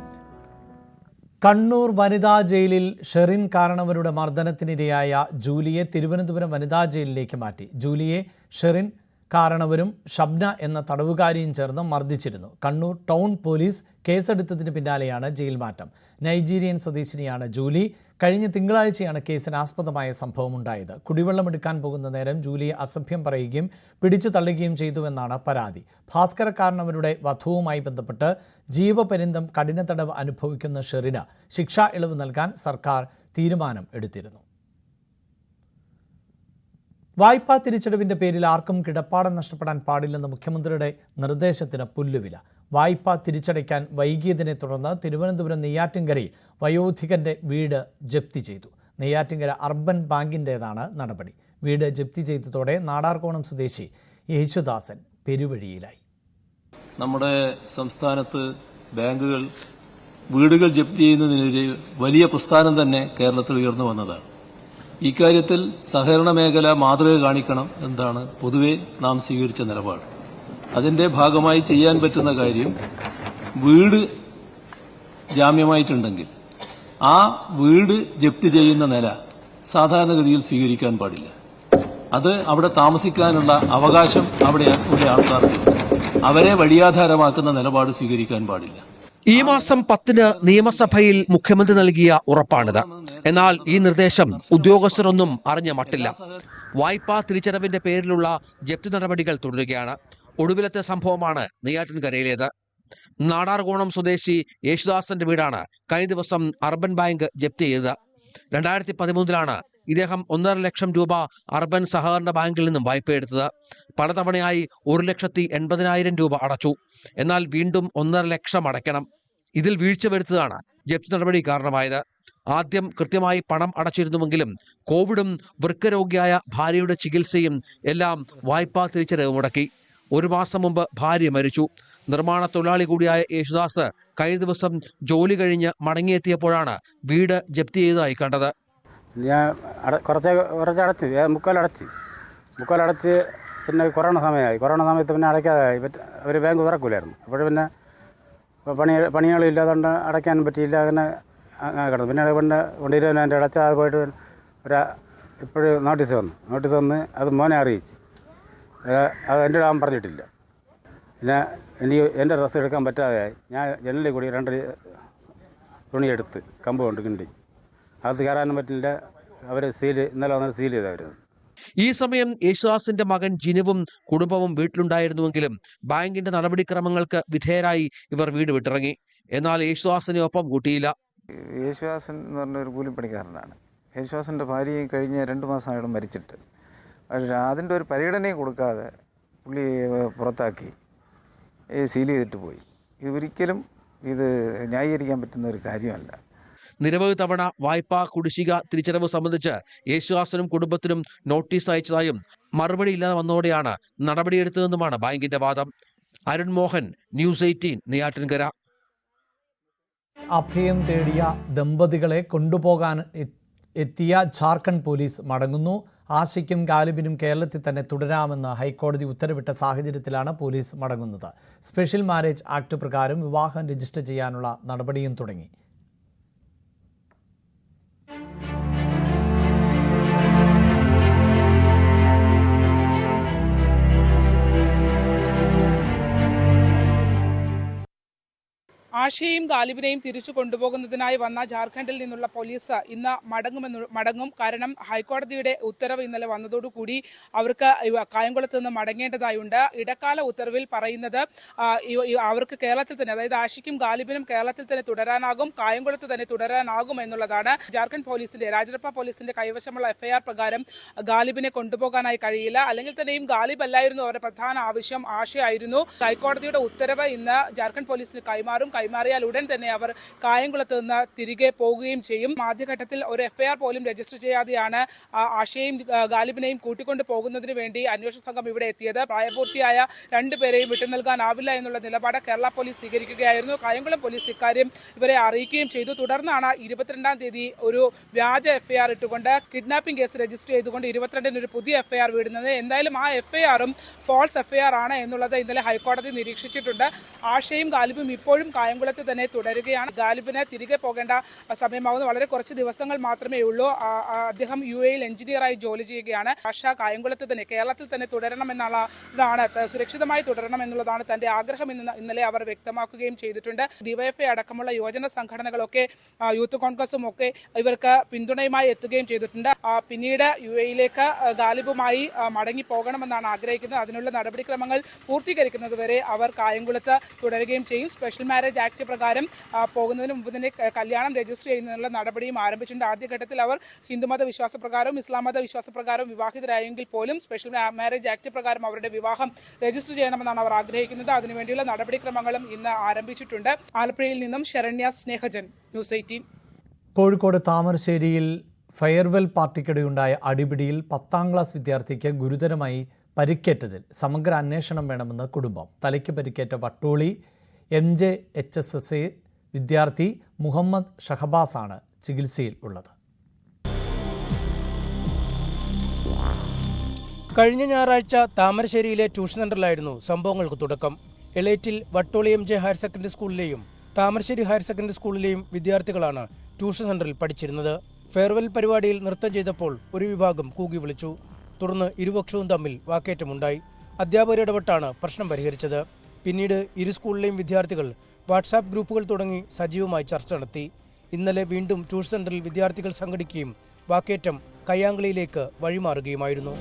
കണ്ണൂർ വനിതാ ജയിലിൽ ഷെറിൻ കാരണവരുടെ മർദ്ദനത്തിനിരയായ ജൂലിയെ തിരുവനന്തപുരം വനിതാ ജയിലിലേക്ക് മാറ്റി. ജൂലിയെ ഷെറിൻ കാരണവരും ഷബ്ന എന്ന തടവുകാരിയും ചേർന്ന് മർദ്ദിച്ചിരുന്നു. കണ്ണൂർ ടൗൺ പോലീസ് കേസെടുത്തതിന് പിന്നാലെയാണ് ജയിൽ മാറ്റം. നൈജീരിയൻ സ്വദേശിനിയാണ് ജൂലി. കഴിഞ്ഞ തിങ്കളാഴ്ചയാണ് കേസിനാസ്പദമായ സംഭവം ഉണ്ടായത്. കുടിവെള്ളമെടുക്കാൻ പോകുന്ന നേരം ജൂലിയെ അസഭ്യം പറയുകയും പിടിച്ചു തള്ളുകയും ചെയ്തുവെന്നാണ് പരാതി. ഭാസ്കര കാരണവരുടെ വധവുമായി ബന്ധപ്പെട്ട് ജീവപര്യന്തം കഠിന തടവ് അനുഭവിക്കുന്ന ഷെറിന് ശിക്ഷാ ഇളവ് നൽകാൻ സർക്കാർ തീരുമാനം എടുത്തിരുന്നു. വായ്പാ തിരിച്ചടവിന്റെ പേരിൽ ആർക്കും കിടപ്പാടം നഷ്ടപ്പെടാൻ പാടില്ലെന്ന മുഖ്യമന്ത്രിയുടെ നിർദ്ദേശത്തിന് പുല്ലുവില. വായ്പ തിരിച്ചടയ്ക്കാൻ വൈകിയതിനെ തുടർന്ന് തിരുവനന്തപുരം നെയ്യാറ്റിൻകരയിൽ വയോധികന്റെ വീട് ജപ്തി ചെയ്തു. നെയ്യാറ്റിൻകര അർബൻ ബാങ്കിൻ്റേതാണ് നടപടി. വീട് ജപ്തി ചെയ്തതോടെ നാടാർകോണം സ്വദേശി യേശുദാസൻ പെരുവഴിയിലായി. നമ്മുടെ സംസ്ഥാനത്ത് ബാങ്കുകൾ വീടുകൾ ജപ്തി ചെയ്യുന്നതിനെതിരെ വലിയ പ്രസ്ഥാനം തന്നെ കേരളത്തിൽ ഉയർന്നു വന്നതാണ്. ഇക്കാര്യത്തിൽ സഹകരണ മേഖല മാതൃക കാണിക്കണം എന്നതാണ് പൊതുവെ നാം സ്വീകരിച്ച നിലപാട്. അതിന്റെ ഭാഗമായി ചെയ്യാൻ പറ്റുന്ന കാര്യം, വീട് ജാമ്യമായിട്ടുണ്ടെങ്കിൽ ആ വീട് ജപ്തി ചെയ്യുന്ന നില സാധാരണഗതിയിൽ സ്വീകരിക്കാൻ പാടില്ല. അത് അവിടെ താമസിക്കാനുള്ള അവകാശം അവിടെ ആൾക്കാർക്കുണ്ട്. അവരെ വഴിയാധാരമാക്കുന്ന നിലപാട് സ്വീകരിക്കാൻ പാടില്ല. ഈ മാസം 10 നിയമസഭയിൽ മുഖ്യമന്ത്രി നൽകിയ ഉറപ്പാണിത്. എന്നാൽ ഈ നിർദ്ദേശം ഉദ്യോഗസ്ഥരൊന്നും അറിഞ്ഞ മട്ടില്ല. വായ്പാ തിരിച്ചടവിന്റെ പേരിലുള്ള ജപ്തി നടപടികൾ തുടരുകയാണ്. ഒടുവിലത്തെ സംഭവമാണ് നെയ്യാറ്റിൻകരയിലേത്. നാടാർകോണം സ്വദേശി യേശുദാസന്റെ വീടാണ് കഴിഞ്ഞ ദിവസം അർബൻ ബാങ്ക് ജപ്തി ചെയ്തത്. 2013 ഇദ്ദേഹം 1.5 ലക്ഷം രൂപ അർബൻ സഹകരണ ബാങ്കിൽ നിന്നും വായ്പയെടുത്തത്. പലതവണയായി 1,80,000 രൂപ അടച്ചു. എന്നാൽ വീണ്ടും 1.5 ലക്ഷം അടയ്ക്കണം. ഇതിൽ വീഴ്ച വരുത്തതാണ് ജപ്തി നടപടി കാരണമായത്. ആദ്യം കൃത്യമായി പണം അടച്ചിരുന്നുവെങ്കിലും കോവിഡും വൃക്കരോഗിയായ ഭാര്യയുടെ ചികിത്സയും എല്ലാം വായ്പാ തിരിച്ചടവ് മുടക്കി. 1 മാസം മുമ്പ് ഭാര്യ മരിച്ചു. നിർമ്മാണ തൊഴിലാളി കൂടിയായ യേശുദാസ് കഴിഞ്ഞ ദിവസം ജോലി കഴിഞ്ഞ് മടങ്ങിയെത്തിയപ്പോഴാണ് വീട് ജപ്തി ചെയ്തതായി കണ്ടത്. ഞാൻ കുറച്ചടച്ച് മുക്കാലടച്ച് പിന്നെ കൊറോണ സമയത്ത് പിന്നെ അടയ്ക്കാതായി. ഒരു ബാങ്ക് തുറക്കില്ലായിരുന്നു. അപ്പോൾ പിന്നെ പണികളില്ലാതുകൊണ്ട് അടയ്ക്കാനും പറ്റിയില്ല. അങ്ങനെ കിടന്നു. പിന്നെ 20,000 അടച്ചാൽ അത് പോയിട്ട് ഇപ്പോഴും നോട്ടീസ് വന്ന് അത് മോനെ അറിയിച്ചു. അത് എൻ്റെ അവൻ പറഞ്ഞിട്ടില്ല. പിന്നെ എനിക്ക് എൻ്റെ ഡ്രസ്സ് എടുക്കാൻ പറ്റാതെയായി. ഞാൻ ജനലിൽ കൂടി 2 തുണിയെടുത്ത് കമ്പ് കൊണ്ട് കിണ്ടി അത് കയറാനും പറ്റില്ല. അവർ ഇന്നലെ വന്നിട്ട് സീൽ ചെയ്തവർ. ഈ സമയം യേശുദാസിന്റെ മകൻ ജിനുവും കുടുംബവും വീട്ടിലുണ്ടായിരുന്നുവെങ്കിലും ബാങ്കിന്റെ നടപടിക്രമങ്ങൾക്ക് വിധേയരായി ഇവർ വീട് വിട്ടിറങ്ങി. എന്നാൽ യേശുദാസിനെ ഒപ്പം കൂട്ടിയില്ല. യേശുദാസൻ എന്ന് പറഞ്ഞ ഒരു കൂലിപ്പണിക്കാരനാണ്. യേശുദാസിൻ്റെ ഭാര്യയും കഴിഞ്ഞ 2 മാസമായിട്ട് മരിച്ചിട്ട്. പക്ഷേ അതിൻ്റെ ഒരു പരിഗണനയും കൊടുക്കാതെ പുള്ളി പുറത്താക്കി സീൽ ചെയ്തിട്ട് പോയി. ഇതൊരിക്കലും ന്യായീകരിക്കാൻ പറ്റുന്ന ഒരു കാര്യമല്ല. നിരവധി തവണ വായ്പാ കുടിശ്ശിക തിരിച്ചടവ് സംബന്ധിച്ച് യേശുദാസനും കുടുംബത്തിനും നോട്ടീസ് അയച്ചതായും മറുപടി ഇല്ലാതെ വന്നതോടെയാണ് നടപടിയെടുത്തതെന്നുമാണ് ബാങ്കിന്റെ വാദം. അരുൺ മോഹൻ, ന്യൂസ് 18, നെയ്യാറ്റിൻകര. അഭയം തേടിയ ദമ്പതികളെ കൊണ്ടുപോകാൻ എത്തിയ ജാർഖണ്ഡ് പോലീസ് മടങ്ങുന്നു. ആഷിക്കും ഗാലിബിനും കേരളത്തിൽ തന്നെ തുടരാമെന്ന് ഹൈക്കോടതി ഉത്തരവിട്ട സാഹചര്യത്തിലാണ് പോലീസ് മടങ്ങുന്നത്. സ്പെഷ്യൽ മാരേജ് ആക്ട് പ്രകാരം വിവാഹം രജിസ്റ്റർ ചെയ്യാനുള്ള നടപടിയും തുടങ്ങി. ആഷയെയും ഗാലിബിനെയും തിരിച്ചു കൊണ്ടുപോകുന്നതിനായി വന്ന ജാർഖണ്ഡിൽ നിന്നുള്ള പോലീസ് ഇന്ന് മടങ്ങും. കാരണം ഹൈക്കോടതിയുടെ ഉത്തരവ് ഇന്നലെ വന്നതോടുകൂടി അവർക്ക് കായംകുളത്ത് നിന്ന് മടങ്ങേണ്ടതായുണ്ട്. ഇടക്കാല ഉത്തരവിൽ പറയുന്നത് അവർക്ക് കേരളത്തിൽ തന്നെ, അതായത് ആഷിക്കും ഗാലിബിനും കേരളത്തിൽ തന്നെ തുടരാനാകും, കായംകുളത്ത് തന്നെ തുടരാനാകും എന്നുള്ളതാണ്. ജാർഖണ്ഡ് പോലീസിന്റെ, രാജരപ്പ പോലീസിന്റെ കൈവശമുള്ള FIR പ്രകാരം ഗാലിബിനെ കൊണ്ടുപോകാനായി കഴിയില്ല. അല്ലെങ്കിൽ തന്നെയും ഗാലിബ് അല്ലായിരുന്നു അവരുടെ പ്രധാന ആവശ്യം, ആഷയായിരുന്നു. ഹൈക്കോടതിയുടെ ഉത്തരവ് ഇന്ന് ജാർഖണ്ഡ് പോലീസിന് കൈമാറിയാൽ ഉടൻ തന്നെ അവർ കായംകുളത്ത് നിന്ന് തിരികെ പോകുകയും ചെയ്യും. ആദ്യഘട്ടത്തിൽ ഒരു FIR പോലും രജിസ്റ്റർ ചെയ്യാതെയാണ് ആഷയെയും ഗാലിബിനെയും കൂട്ടിക്കൊണ്ടു പോകുന്നതിന് വേണ്ടി അന്വേഷണ സംഘം ഇവിടെ എത്തിയത്. പ്രായപൂർത്തിയായ 2 പേരെയും വിട്ടു നൽകാനാവില്ല എന്നുള്ള നിലപാട് കേരള പോലീസ് സ്വീകരിക്കുകയായിരുന്നു. കായംകുളം പോലീസ് ഇക്കാര്യം ഇവരെ അറിയിക്കുകയും ചെയ്തു. തുടർന്നാണ് 22-ാം തീയതി ഒരു വ്യാജ FIR ഇട്ടുകൊണ്ട് കിഡ്നാപ്പിംഗ് കേസ് രജിസ്റ്റർ ചെയ്തുകൊണ്ട് 22-ന് ഒരു പുതിയ FIR വിടുന്നത്. എന്തായാലും ആ FIR-ഉം ഫോൾസ് FIR ആണ് എന്നുള്ളത് ഇന്നലെ ഹൈക്കോടതി നിരീക്ഷിച്ചിട്ടുണ്ട്. ആഷയും ഗാലിബും ഇപ്പോഴും കായംകുളത്ത് തന്നെ തുടരുകയാണ്. ഗാലിബിന് തിരികെ പോകേണ്ട സമയമാകുന്നു. വളരെ കുറച്ച് ദിവസങ്ങൾ മാത്രമേ ഉള്ളൂ. അദ്ദേഹം UAE-യിൽ എഞ്ചിനീയറായി ജോലി ചെയ്യുകയാണ്. ആഷ കായംകുളത്ത് തന്നെ, കേരളത്തിൽ തന്നെ തുടരണമെന്നുള്ളതാണ്, സുരക്ഷിതമായി തുടരണം എന്നുള്ളതാണ് തന്റെ ആഗ്രഹം എന്ന് ഇന്നലെ അവർ വ്യക്തമാക്കുകയും ചെയ്തിട്ടുണ്ട്. DYFI അടക്കമുള്ള യുവജന സംഘടനകളൊക്കെ, യൂത്ത് കോൺഗ്രസും ഒക്കെ ഇവർക്ക് പിന്തുണയുമായി എത്തുകയും ചെയ്തിട്ടുണ്ട്. പിന്നീട് UAE-യിലേക്ക് ഗാലിബുമായി മടങ്ങി പോകണമെന്നാണ് ആഗ്രഹിക്കുന്നത്. അതിനുള്ള നടപടിക്രമങ്ങൾ പൂർത്തീകരിക്കുന്നതുവരെ അവർ കായംകുളത്ത് തുടരുകയും ചെയ്യും. സ്പെഷ്യൽ മാരേജ് ആക്ട് പ്രകാരം പോകുന്നതിന് മുമ്പ് തന്നെ കല്യാണം രജിസ്റ്റർ ചെയ്യുന്നതിനുള്ള നടപടിയും ആരംഭിച്ചിട്ടുണ്ട്. ആദ്യഘട്ടത്തിൽ അവർ ഹിന്ദുമത വിശ്വാസപ്രകാരവും ഇസ്ലാം മത വിശ്വാസപ്രകാരവും വിവാഹിതരായെങ്കിൽ പോലും സ്പെഷ്യൽ മാരേജ് ആക്ട് പ്രകാരം അവരുടെ വിവാഹം രജിസ്റ്റർ ചെയ്യണമെന്നാണ് അവർ ആഗ്രഹിക്കുന്നത്. അതിനുവേണ്ടിയുള്ള നടപടിക്രമങ്ങളും ഇന്ന് ആരംഭിച്ചിട്ടുണ്ട്. ആലപ്പുഴയിൽ നിന്നും ശരണ്യ സ്നേഹജൻ, ന്യൂസ് 18. കോഴിക്കോട് താമരശ്ശേരിയിൽ ഫെയർവെൽ പാർട്ടിക്കിടെയുണ്ടായ അടിപിടിയിൽ 10ാം ക്ലാസ് വിദ്യാർത്ഥിക്ക് ഗുരുതരമായി പരിക്കേറ്റതിൽ സമഗ്ര അന്വേഷണം വേണമെന്ന് കുടുംബം. തലയ്ക്ക് പരിക്കേറ്റ വട്ടോളി MJHSS വിദ്യാർത്ഥി മുഹമ്മദ് ഷഹബാസാണ് ചികിത്സയിൽ ഉള്ളത്. കഴിഞ്ഞ ഞായറാഴ്ച താമരശ്ശേരിയിലെ ട്യൂഷൻ സെന്ററിലായിരുന്നു സംഭവങ്ങൾക്ക് തുടക്കം. Elettil Vattoli MJ higher secondary സ്കൂളിലെയും താമരശ്ശേരി ഹയർ സെക്കൻഡറി സ്കൂളിലെയും വിദ്യാർത്ഥികളാണ് ട്യൂഷൻ സെന്ററിൽ പഠിച്ചിരുന്നത്. ഫെയർവെൽ പരിപാടിയിൽ നൃത്തം ചെയ്തപ്പോൾ ഒരു വിഭാഗം കൂകി വിളിച്ചു. തുടർന്ന് ഇരുപക്ഷവും തമ്മിൽ വാക്കേറ്റമുണ്ടായി. അധ്യാപകർ ഇടപെട്ടാണ് പ്രശ്നം പരിഹരിച്ചത്. പിന്നീട് ഇരു സ്കൂളിലെയും വിദ്യാർത്ഥികൾ വാട്സാപ്പ് ഗ്രൂപ്പുകൾ തുടങ്ങി സജീവമായി ചർച്ച നടത്തി. ഇന്നലെ വീണ്ടും ട്യൂഷൻ സെന്ററിൽ വിദ്യാർത്ഥികൾ സംഘടിക്കുകയും വാക്കേറ്റം കയ്യാങ്കളിയിലേക്ക് വഴിമാറുകയുമായിരുന്നു.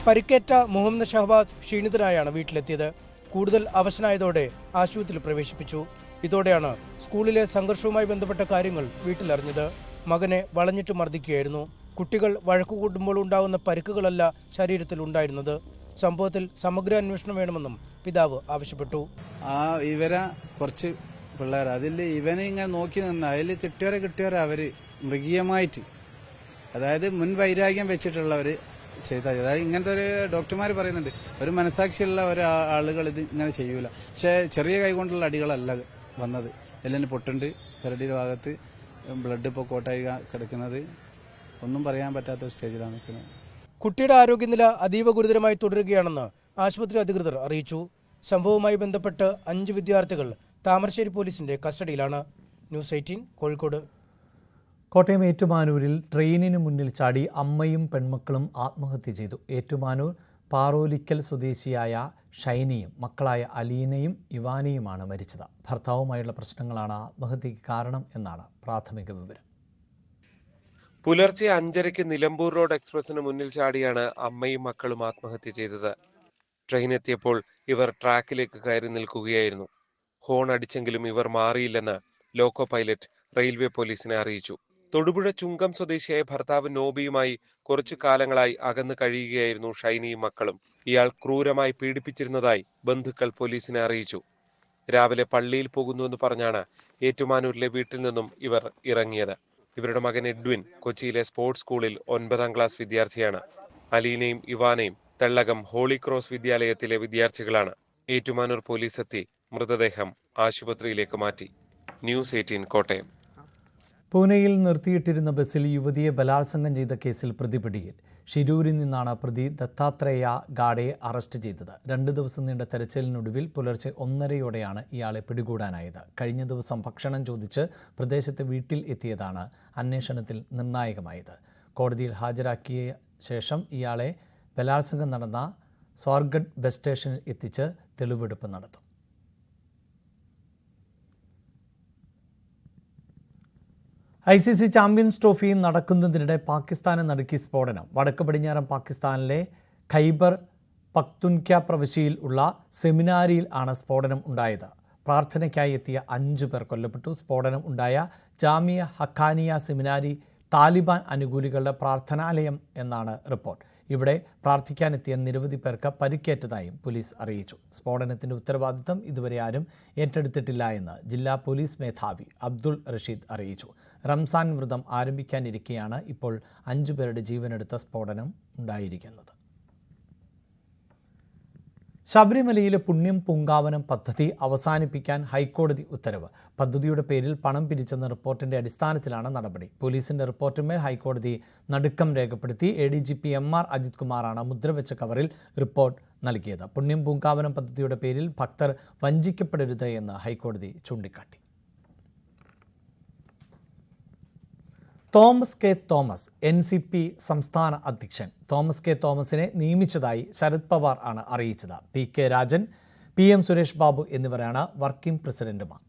പരിക്കേറ്റ മുഹമ്മദ് ഷഹബാസ് ക്ഷീണിതനായാണ് വീട്ടിലെത്തിയത്. കൂടുതൽ അവശനായതോടെ ആശുപത്രിയിൽ പ്രവേശിപ്പിച്ചു. ഇതോടെയാണ് സ്കൂളിലെ സംഘർഷവുമായി ബന്ധപ്പെട്ട കാര്യങ്ങൾ വീട്ടിലറിഞ്ഞത്. മകനെ വളഞ്ഞിട്ട് മർദ്ദിക്കുകയായിരുന്നു. കുട്ടികൾ വഴക്കുകൂട്ടുമ്പോൾ ഉണ്ടാകുന്ന പരിക്കുകളല്ല ശരീരത്തിൽ ഉണ്ടായിരുന്നത്. സംഭവത്തിൽ സമഗ്ര അന്വേഷണം വേണമെന്നും പിതാവ് ആവശ്യപ്പെട്ടു. ഇവരെ കുറച്ച് പിള്ളേർ അതിൽ ഇവനെ ഇങ്ങനെ നോക്കി നിന്ന് അതിൽ കിട്ടിയവരെ അവര് മൃഗീയമായിട്ട്, അതായത് മുൻ വൈരാഗ്യം വെച്ചിട്ടുള്ളവർ ചെയ്ത, അതായത് ഇങ്ങനത്തെ ഒരു ഡോക്ടർമാർ പറയുന്നുണ്ട്, ഒരു മനസാക്ഷിയുള്ള ഒരാളുകൾ ഇത് ഇങ്ങനെ ചെയ്യൂല. പക്ഷെ ചെറിയ കൈകൊണ്ടുള്ള അടികളല്ല വന്നത്. എല്ലാം പൊട്ടുണ്ട്, പെരടിയുടെ ഭാഗത്ത് ബ്ലഡ് ഇപ്പോൾ കോട്ടായി കിടക്കുന്നത്, ഒന്നും പറയാൻ പറ്റാത്ത സ്റ്റേജിലാണ് നിൽക്കുന്നത്. കുട്ടിയുടെ ആരോഗ്യനില അതീവ ഗുരുതരമായി തുടരുകയാണെന്ന് ആശുപത്രി അധികൃതർ അറിയിച്ചു. സംഭവവുമായി ബന്ധപ്പെട്ട് 5 വിദ്യാർത്ഥികൾ താമരശ്ശേരി പോലീസിന്റെ കസ്റ്റഡിയിലാണ്. ന്യൂസ് 18 കോഴിക്കോട്. കോട്ടയം ഏറ്റുമാനൂരിൽ ട്രെയിനിന് മുന്നിൽ ചാടി അമ്മയും പെൺമക്കളും ആത്മഹത്യ ചെയ്തു. ഏറ്റുമാനൂർ പാറോലിക്കൽ സ്വദേശിയായ ഷൈനിയും മക്കളായ അലീനയും ഇവാനിയുമാണ് മരിച്ചത്. ഭർത്താവുമായുള്ള പ്രശ്നങ്ങളാണ് ആത്മഹത്യയ്ക്ക് കാരണം എന്നാണ് പ്രാഥമിക വിവരം. പുലർച്ചെ 5:30 നിലമ്പൂർ റോഡ് എക്സ്പ്രസിന് മുന്നിൽ ചാടിയാണ് അമ്മയും മക്കളും ആത്മഹത്യ ചെയ്തത്. ട്രെയിൻ എത്തിയപ്പോൾ ഇവർ ട്രാക്കിലേക്ക് കയറി നിൽക്കുകയായിരുന്നു. ഹോൺ അടിച്ചെങ്കിലും ഇവർ മാറിയില്ലെന്ന് ലോക്കോ പൈലറ്റ് റെയിൽവേ പോലീസിനെ അറിയിച്ചു. തൊടുപുഴ ചുങ്കം സ്വദേശിയായ ഭർത്താവ് നോബിയുമായി കുറച്ചു കാലങ്ങളായി അകന്നു കഴിയുകയായിരുന്നു ഷൈനിയും മക്കളും. ഇയാൾ ക്രൂരമായി പീഡിപ്പിച്ചിരുന്നതായി ബന്ധുക്കൾ പോലീസിനെ അറിയിച്ചു. രാവിലെ പള്ളിയിൽ പോകുന്നുവെന്ന് പറഞ്ഞാണ് ഏറ്റുമാനൂരിലെ വീട്ടിൽ നിന്നും ഇവർ ഇറങ്ങിയത്. ഇവരുടെ മകൻ എഡ്വിൻ കൊച്ചിയിലെ സ്പോർട്സ് സ്കൂളിൽ 9ാം ക്ലാസ് വിദ്യാർത്ഥിയാണ്. അലീനയും ഇവാനയും തെള്ളകം ഹോളി ക്രോസ് വിദ്യാലയത്തിലെ വിദ്യാർത്ഥികളാണ്. ഏറ്റുമാനൂർ പോലീസ് എത്തി മൃതദേഹം ആശുപത്രിയിലേക്ക് മാറ്റി. ന്യൂസ് 18 കോട്ടയം. പൂനെയിൽ നിർത്തിയിട്ടിരുന്ന ബസ്സിൽ യുവതിയെ ബലാത്സംഗം ചെയ്ത കേസിൽ പ്രതി പിടിയിൽ. ഷിരൂരിൽ നിന്നാണ് പ്രതി ദത്താത്രേയ ഗാഡയെ അറസ്റ്റ് ചെയ്തത്. 2 ദിവസം നീണ്ട തെരച്ചിലിനൊടുവിൽ പുലർച്ചെ 1:30യോടെയാണ് ഇയാളെ പിടികൂടാനായത്. കഴിഞ്ഞ ദിവസം ഭക്ഷണം ചോദിച്ച് പ്രദേശത്തെ വീട്ടിൽ എത്തിയതാണ് അന്വേഷണത്തിൽ നിർണായകമായത്. കോടതിയിൽ ഹാജരാക്കിയ ശേഷം ഇയാളെ ബലാത്സംഗം നടന്ന സ്വാർഗഡ് ബസ് സ്റ്റേഷനിൽ എത്തിച്ച് തെളിവെടുപ്പ് നടത്തും. ICC ചാമ്പ്യൻസ് ട്രോഫി നടക്കുന്നതിനിടെ പാകിസ്ഥാനെ നടുക്കി സ്ഫോടനം. വടക്ക് പടിഞ്ഞാറൻ പാകിസ്ഥാനിലെ ഖൈബർ പഖ്തുൻക്വ പ്രവിശ്യയിൽ ഉള്ള സെമിനാരിയിൽ ആണ് സ്ഫോടനം ഉണ്ടായത്. പ്രാർത്ഥനയ്ക്കായി എത്തിയ 5 പേർ കൊല്ലപ്പെട്ടു. സ്ഫോടനം ഉണ്ടായ ജാമിയ ഹഖാനിയ സെമിനാരി താലിബാൻ അനുകൂലികളുടെ പ്രാർത്ഥനാലയം എന്നാണ് റിപ്പോർട്ട്. ഇവിടെ പ്രാർത്ഥിക്കാനെത്തിയ നിരവധി പേർക്ക് പരിക്കേറ്റതായും പോലീസ് അറിയിച്ചു. സ്ഫോടനത്തിന്റെ ഉത്തരവാദിത്തം ഇതുവരെ ആരും ഏറ്റെടുത്തിട്ടില്ല എന്ന് ജില്ലാ പോലീസ് മേധാവി അബ്ദുൾ റഷീദ് അറിയിച്ചു. റംസാൻ വ്രതം ആരംഭിക്കാനിരിക്കെയാണ് ഇപ്പോൾ 5 പേരുടെ ജീവനെടുത്ത സ്ഫോടനം ഉണ്ടായിരിക്കുന്നത്. ശബരിമലയിലെ പുണ്യം പൂങ്കാവനം പദ്ധതി അവസാനിപ്പിക്കാൻ ഹൈക്കോടതി ഉത്തരവ്. പദ്ധതിയുടെ പേരിൽ പണം പിരിച്ചെന്ന റിപ്പോർട്ടിന്റെ അടിസ്ഥാനത്തിലാണ് നടപടി. പോലീസിന്റെ റിപ്പോർട്ടിന്മേൽ ഹൈക്കോടതി നടുക്കം രേഖപ്പെടുത്തി. ADGP MR അജിത് കുമാറാണ് മുദ്രവെച്ച കവറിൽ റിപ്പോർട്ട് നൽകിയത്. പുണ്യം പൂങ്കാവനം പദ്ധതിയുടെ പേരിൽ ഭക്തർ വഞ്ചിക്കപ്പെടരുത് എന്ന് ഹൈക്കോടതി ചൂണ്ടിക്കാട്ടി. തോമസ് കെ തോമസ് NCP സംസ്ഥാന അധ്യക്ഷൻ. തോമസ് കെ തോമസിനെ നിയമിച്ചതായി ശരത് പവാർ ആണ് അറിയിച്ചത്. PK രാജൻ, PM സുരേഷ് ബാബു എന്നിവരാണ് വർക്കിംഗ് പ്രസിഡന്റുമാർ.